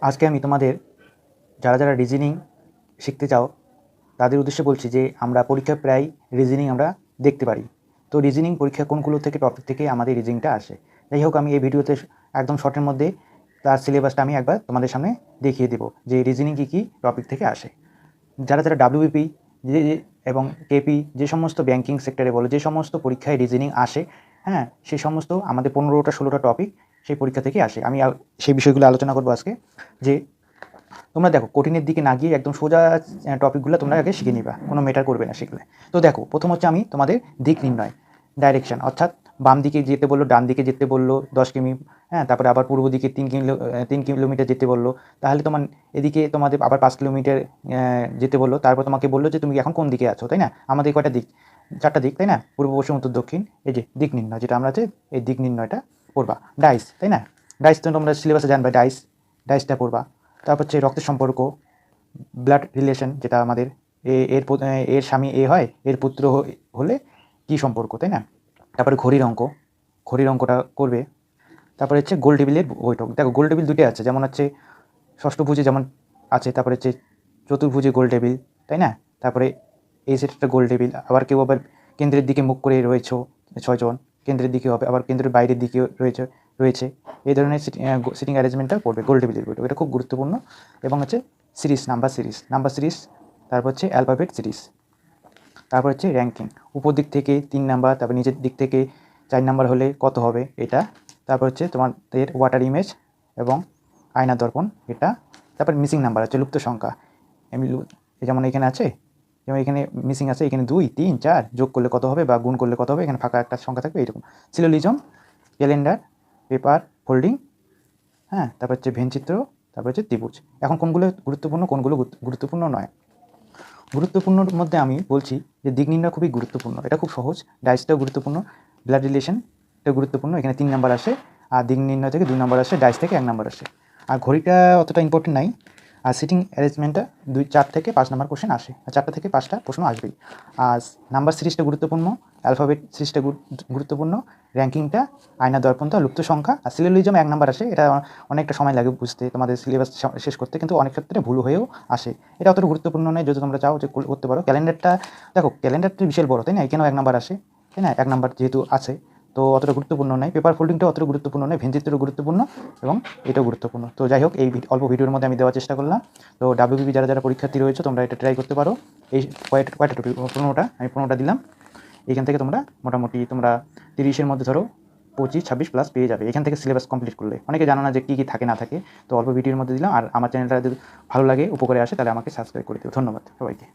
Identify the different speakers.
Speaker 1: আজকে আমি তোমাদের যারা রিজনিং শিখতে চাও তাদের উদ্দেশ্যে বলছি যে আমরা পরীক্ষায় প্রায় রিজনিং আমরা দেখতে পারি। তো রিজনিং পরীক্ষা কোনগুলো থেকে টপিক থেকে আমাদের রিজনিংটা আসে। যাই হোক, আমি এই ভিডিওতে একদম শর্টের মধ্যে তার সিলেবাসটা আমি একবার তোমাদের সামনে দেখিয়ে দেবো যে রিজনিং কী টপিক থেকে আসে। যারা ডাব্লিউবিপি যে এবং কেপি যে সমস্ত ব্যাংকিং সেক্টরে বলো যে সমস্ত পরীক্ষায় রিজনিং আসে, হ্যাঁ, সেই সমস্ত আমাদের 15টা-16টা টপিক সেই পরীক্ষা থেকে আসে। আমি সেই বিষয়গুলো আলোচনা করবো আজকে। যে তোমরা দেখো, কঠিনের দিকে না গিয়ে একদম সোজা টপিকগুলো তোমরা আগে শিখে নিবা, কোনো ম্যাটার করবে না শিখলে। তো দেখো, প্রথম হচ্ছে আমি তোমাদের দিক নির্ণয়, ডাইরেকশন, অর্থাৎ বাম দিকে যেতে বললো, ডান দিকে যেতে বললো 10 কিমি, হ্যাঁ, তারপরে আবার পূর্ব দিকে 3 কিলোমিটার যেতে বললো, তাহলে তোমার এদিকে তোমাদের আবার 5 কিলোমিটার যেতে বললো, তারপর তোমাকে বললো যে তুমি এখন কোন দিকে আছো, তাই না? আমাদের কয়টা দিক? 4টা দিক, তাই না? পূর্ব, পশ্চিম, উত্তর, দক্ষিণ। এই যে দিক নির্ণয়, যেটা আমরা আছে এই দিক নির্ণয়টা পড়বা। ডাইস, তাই না? ডাইস তো তোমরা সিলেবাসে জানবে, ডাইসটা পড়বা। তারপর হচ্ছে রক্তের সম্পর্ক, ব্লাড রিলেশন, যেটা আমাদের এর স্বামী এ হয়, এর পুত্র হলে কি সম্পর্ক, তাই না? তারপরে ঘড়ির অঙ্কটা করবে। তারপরে হচ্ছে গোল টেবিলের বৈঠক। দেখো, গোল টেবিল দুটোই আছে, যেমন হচ্ছে ষষ্ঠভুজে যেমন আছে, তারপরে হচ্ছে চতুর্ভুজে গোল টেবিল, তাই না? তারপরে এই সেটটা গোল টেবিল। আবার কেউ আবার কেন্দ্রের দিকে মুখ করে রয়েছে 6 জন, কেন্দ্রের দিকে হবে, আবার কেন্দ্রের বাইরের দিকে রয়েছে এই ধরনের সিটিং অ্যারেঞ্জমেন্টটা পড়বে গোল টেবিলের বৈঠক। এটা খুব গুরুত্বপূর্ণ। এবং হচ্ছে নাম্বার সিরিজ, তারপর হচ্ছে অ্যালফাবেট সিরিজ, তারপর হচ্ছে র্যাঙ্কিং, উপর দিক থেকে 3 নাম্বার, তারপর নিচের দিক থেকে 4 নাম্বার হলে কত হবে এটা। তারপর হচ্ছে তোমাদের ওয়াটার ইমেজ এবং আয়নার দর্পণ, এটা। তারপর মিসিং নাম্বার আছে, লুপ্ত সংখ্যা। যেমন এখানে আছে, যেমন এখানে মিসিং আছে, এখানে 2, 3, 4 যোগ করলে কত হবে বা গুণ করলে কত হবে, এখানে ফাঁকা একটা সংখ্যা থাকবে, এইরকম। সিলোজিজম, ক্যালেন্ডার, পেপার ফোল্ডিং, হ্যাঁ, তারপর হচ্ছে ভেনচিত্র, তারপর হচ্ছে ত্রিভুজ। এখন কোনগুলো গুরুত্বপূর্ণ, কোনগুলো গুরুত্বপূর্ণ নয়। গুরুত্বপূর্ণর মধ্যে আমি বলছি যে দিক নির্ণয় খুবই গুরুত্বপূর্ণ, এটা খুব সহজ। ডাইসটাও গুরুত্বপূর্ণ, ব্লাড রিলেশন এটা গুরুত্বপূর্ণ, এখানে 3 নাম্বার আসে। আর দিক নির্ণয় থেকে 2 নাম্বার আসে, ডাইস থেকে 1 নাম্বার আসে। আর ঘড়িটা অতটা ইম্পর্টেন্ট নাই। আর সিটিং অ্যারেঞ্জমেন্টটা 4 থেকে 5 নাম্বার কোশ্চেন আসে, আর 4টা থেকে 5টা প্রশ্ন আসবেই। আর নাম্বার সিরিজটা গুরুত্বপূর্ণ, অ্যালফাবেট সিরিজটা গুরুত্বপূর্ণ, র্যাঙ্কিংটা, আয়না দর্পণটা, লুপ্ত সংখ্যা। আর সিলোজিজম 1 নাম্বার আসে, এটা অনেকটা সময় লাগে বুঝতে, তোমাদের সিলেবাস শেষ করতে, কিন্তু অনেক ক্ষেত্রে ভুল হয়েও আসে। এটা অতটা গুরুত্বপূর্ণ নয়, যদি তোমরা চাও যে করতে পারো। ক্যালেন্ডারটা দেখো, ক্যালেন্ডারটা বিশাল বড়, তাই না? এখানেও 1 নাম্বার আসে, তাই না? 1 নাম্বার যেহেতু আছে, তো অতটা গুরুত্বপূর্ণ নয়। পেপার ফোল্ডিংটা অতটা গুরুত্বপূর্ণ নয়, ভেনচিত্রও গুরুত্বপূর্ণ এবং এটাও গুরুত্বপূর্ণ। তো যাই হোক, এই অল্প ভিডিওর মধ্যে আমি দেওয়ার চেষ্টা করলাম। তো ডাব্লিউবিপি যারা পরীক্ষার্থী রয়েছে, তোমরা এটা ট্রাই করতে পারো। এই কয়টা টপিক? 15টা, আমি 15টা দিলাম। এখান থেকে তোমরা মোটামুটি তোমরা 30-এর মধ্যে ধরো 25-26 প্লাস পেয়ে যাবে এখান থেকে সিলেবাস কমপ্লিট করলে। অনেকে জানো না যে কী থাকে না থাকে, তো অল্প ভিডিওর মধ্যে দিলাম। আর আমার চ্যানেলটা যদি ভালো লাগে, উপকারে আসে, তাহলে আমাকে সাবস্ক্রাইব করে দিও। ধন্যবাদ সবাইকে।